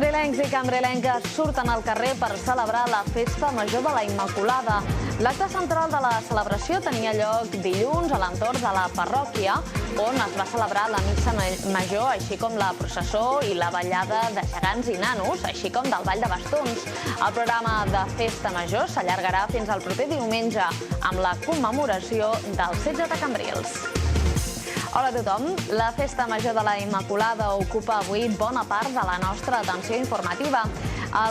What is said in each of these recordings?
Cambrilencs i cambrilenques surten al carrer per celebrar la Festa Major de la Immaculada. L'acte central de la celebració tenia lloc dilluns a l'entorn de la parròquia, on es va celebrar la missa major, així com la processó i la ballada de gegants i nanos, així com del ball de bastons. El programa de Festa Major s'allargarà fins al proper diumenge, amb la commemoració del setge de Cambrils. Hola a tothom. La Festa Major de la Immaculada ocupa avui bona part de la nostra atenció informativa.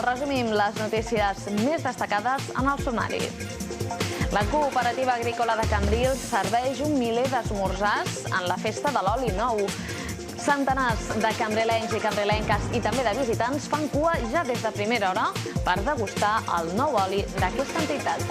Resumim les notícies més destacades en el sumari. La Cooperativa Agrícola de Cambrils serveix un miler d'esmorzars en la Festa de l'Oli Nou. Centenars de cambrilencs i cambrilenques i també de visitants fan cua ja des de primera hora per degustar el nou oli d'aquesta entitat.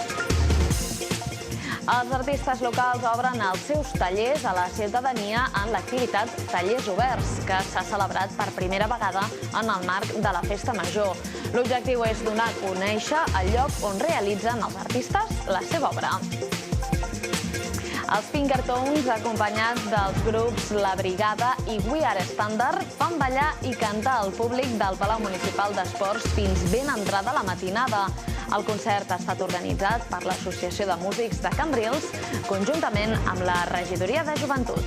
Els artistes locals obren els seus tallers a la ciutadania en l'activitat Tallers Oberts, que s'ha celebrat per primera vegada en el marc de la Festa Major. L'objectiu és donar a conèixer el lloc on realitzen els artistes la seva obra. Els Pinkertons, acompanyats dels grups La Brigada i We Are Standard, fan ballar i cantar al públic del Palau Municipal d'Esports fins ben entrada la matinada. El concert ha estat organitzat per l'Associació de Músics de Cambrils, conjuntament amb la Regidoria de Joventut.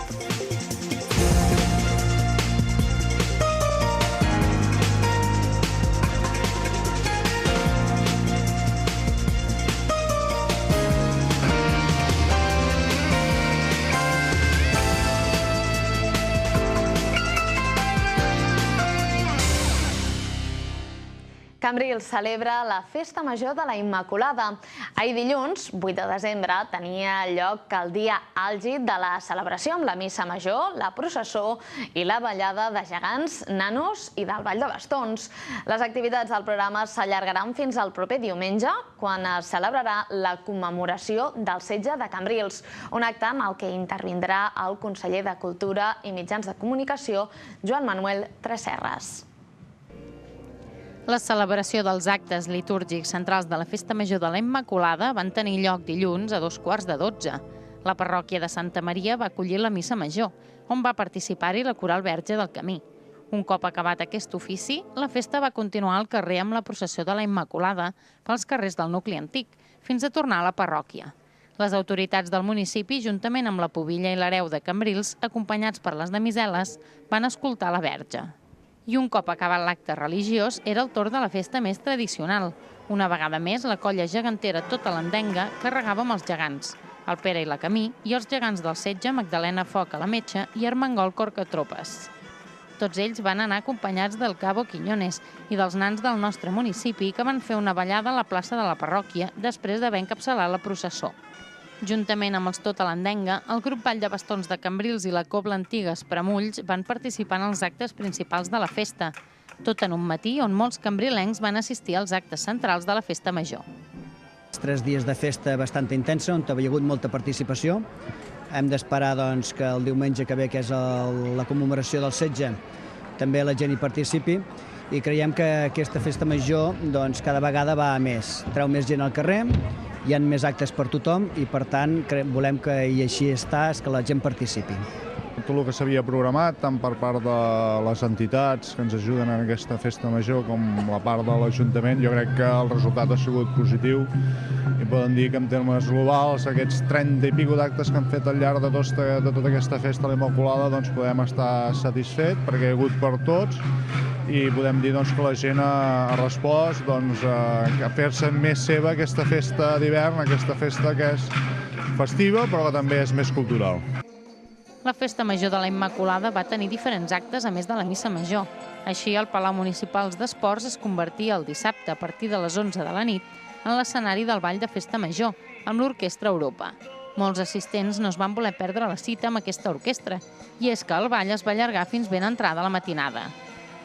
Cambrils celebra la Festa Major de la Immaculada. Ahir dilluns, 8 de desembre, tenia lloc el dia àlgid de la celebració amb la missa major, la processó i la ballada de gegants, nanos i del ball de bastons. Les activitats del programa s'allargaran fins al proper diumenge, quan es celebrarà la commemoració del setge de Cambrils, un acte en el que intervindrà el conseller de Cultura i Mitjans de Comunicació, Joan Manuel Tresserras. La celebració dels actes litúrgics centrals de la Festa Major de la Immaculada van tenir lloc dilluns a 11:15. La parròquia de Santa Maria va acollir la missa major, on va participar-hi la Coral Verge del Camí. Un cop acabat aquest ofici, la festa va continuar al carrer amb la processó de la Immaculada pels carrers del nucli antic, fins a tornar a la parròquia. Les autoritats del municipi, juntament amb la Pubilla i l'Hereu de Cambrils, acompanyats per les damiseles, van escoltar la Verge. I un cop acabat l'acte religiós, era el torn de la festa més tradicional. Una vegada més, la colla gegantera Tota l'Endenga carregava amb els gegants, el Pere i la Camí, i els gegants del setge, Magdalena Foc a la Metxa i Armengol Corcatropes. Tots ells van anar acompanyats del Cabo Quiñones i dels nans del nostre municipi, que van fer una ballada a la plaça de la parròquia després d'haver encapçalat la processó. Juntament amb els Tota l'Endenga, el grup Ball de Bastons de Cambrils i la Cobla Antiga Espremulls van participar en els actes principals de la festa, tot en un matí on molts cambrilencs van assistir als actes centrals de la Festa Major. 3 dies de festa bastant intensa, on hi ha hagut molta participació. Hem d'esperar que el diumenge que ve, que és la commemoració del setge, també la gent hi participi, i creiem que aquesta Festa Major cada vegada va a més. Treu més gent al carrer, hi ha més actes per tothom i, per tant, volem que, i així està, que la gent participi. Tot el que s'havia programat, tant per part de les entitats que ens ajuden en aquesta Festa Major com la part de l'Ajuntament, jo crec que el resultat ha sigut positiu i poden dir que en termes globals aquests 30 i pico d'actes que han fet al llarg de tota aquesta Festa de la Immaculada podem estar satisfets perquè hi ha hagut per tots i podem dir que la gent ha respost a fer-se més seva aquesta festa d'hivern, aquesta festa que és festiva però que també és més cultural. La Festa Major de la Immaculada va tenir diferents actes a més de la missa major. Així, el Palau Municipal d'Esports es convertia el dissabte a partir de les 11 de la nit en l'escenari del ball de Festa Major, amb l'Orquestra Europa. Molts assistents no es van voler perdre la cita amb aquesta orquestra, i és que el ball es va allargar fins ben entrada la matinada.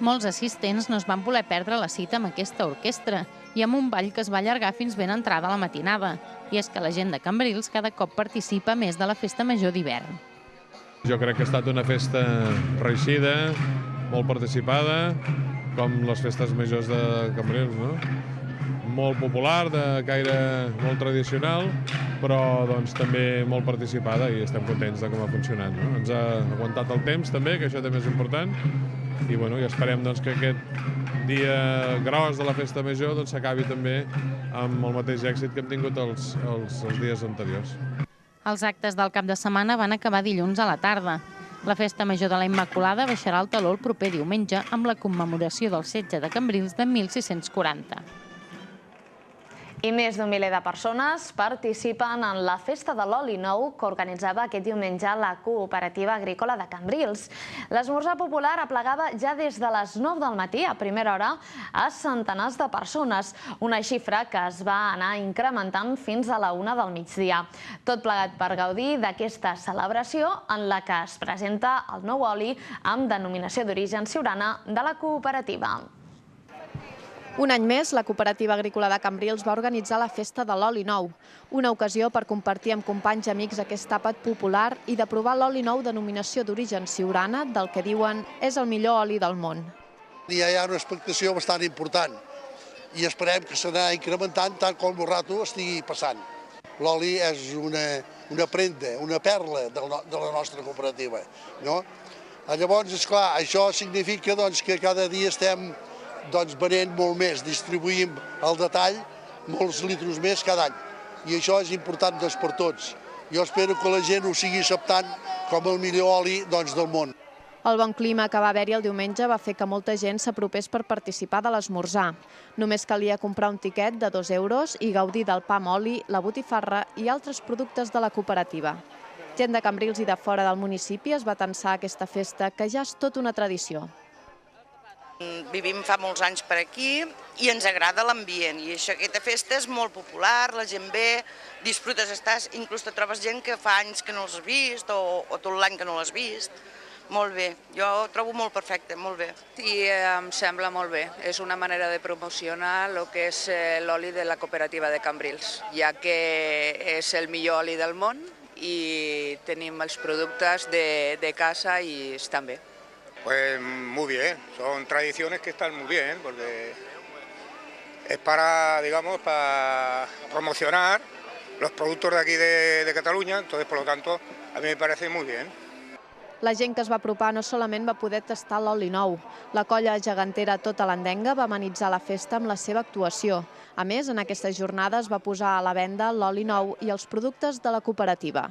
Molts assistents no es van voler perdre la cita amb aquesta orquestra i amb un ball que es va allargar fins ben entrada la matinada, i és que la gent de Cambrils cada cop participa més de la Festa Major d'hivern. Jo crec que ha estat una festa reeixida, molt participada, com les festes majors de Cambrils, no? Molt popular, de caire molt tradicional, però també molt participada i estem contents de com ha funcionat. Ens ha aguantat el temps també, que això també és important, i esperem que aquest dia gros de la festa major doncs s'acabi també amb el mateix èxit que hem tingut els dies anteriors. Els actes del cap de setmana van acabar dilluns a la tarda. La Festa Major de la Immaculada baixarà al taló el proper diumenge amb la commemoració del setge de Cambrils de 1640. I més d'un miler de persones participen en la Festa de l'Oli Nou que organitzava aquest diumenge la Cooperativa Agrícola de Cambrils. L'esmorzar popular aplegava ja des de les 9 del matí, a primera hora, a centenars de persones, una xifra que es va anar incrementant fins a la 1 del migdia. Tot plegat per gaudir d'aquesta celebració en la que es presenta el nou oli amb denominació d'origen siurana de la cooperativa. Un any més, la Cooperativa Agrícola de Cambrils va organitzar la Festa de l'Oli Nou, una ocasió per compartir amb companys i amics aquest àpat popular i de provar l'oli nou denominació d'origen siurana del que diuen és el millor oli del món. Hi ha una expectació bastant important i esperem que s'anà incrementant tant com el rato estigui passant. L'oli és una prenda, una perla de la nostra cooperativa. Llavors, esclar, això significa que cada dia estem venent molt més, distribuïm al detall molts litros més cada any. I això és important per tots. Jo espero que la gent ho sigui acceptant com el millor oli del món. El bon clima que va haver-hi el diumenge va fer que molta gent s'apropés per participar de l'esmorzar. Només calia comprar un tiquet de 2 euros i gaudir del pa amb oli, la botifarra i altres productes de la cooperativa. Gent de Cambrils i de fora del municipi es va atansar a aquesta festa, que ja és tota una tradició. Vivim fa molts anys per aquí i ens agrada l'ambient i aquesta festa és molt popular, la gent ve, disfrutes, inclús te trobes gent que fa anys que no l'has vist o tot l'any que no l'has vist. Molt bé, jo ho trobo molt perfecte, molt bé. I em sembla molt bé, és una manera de promocionar el que és l'oli de la cooperativa de Cambrils, ja que és el millor oli del món i tenim els productes de casa i estan bé. Pues muy bien, son tradiciones que están muy bien, porque es para, digamos, para promocionar los productos de aquí de Cataluña, entonces por lo tanto a mí me parece muy bien. La gent que es va apropar no solament va poder tastar l'oli nou. La colla gegantera Tota l'Andenga va amenitzar la festa amb la seva actuació. A més, en aquestes jornades va posar a la venda l'oli nou i els productes de la cooperativa.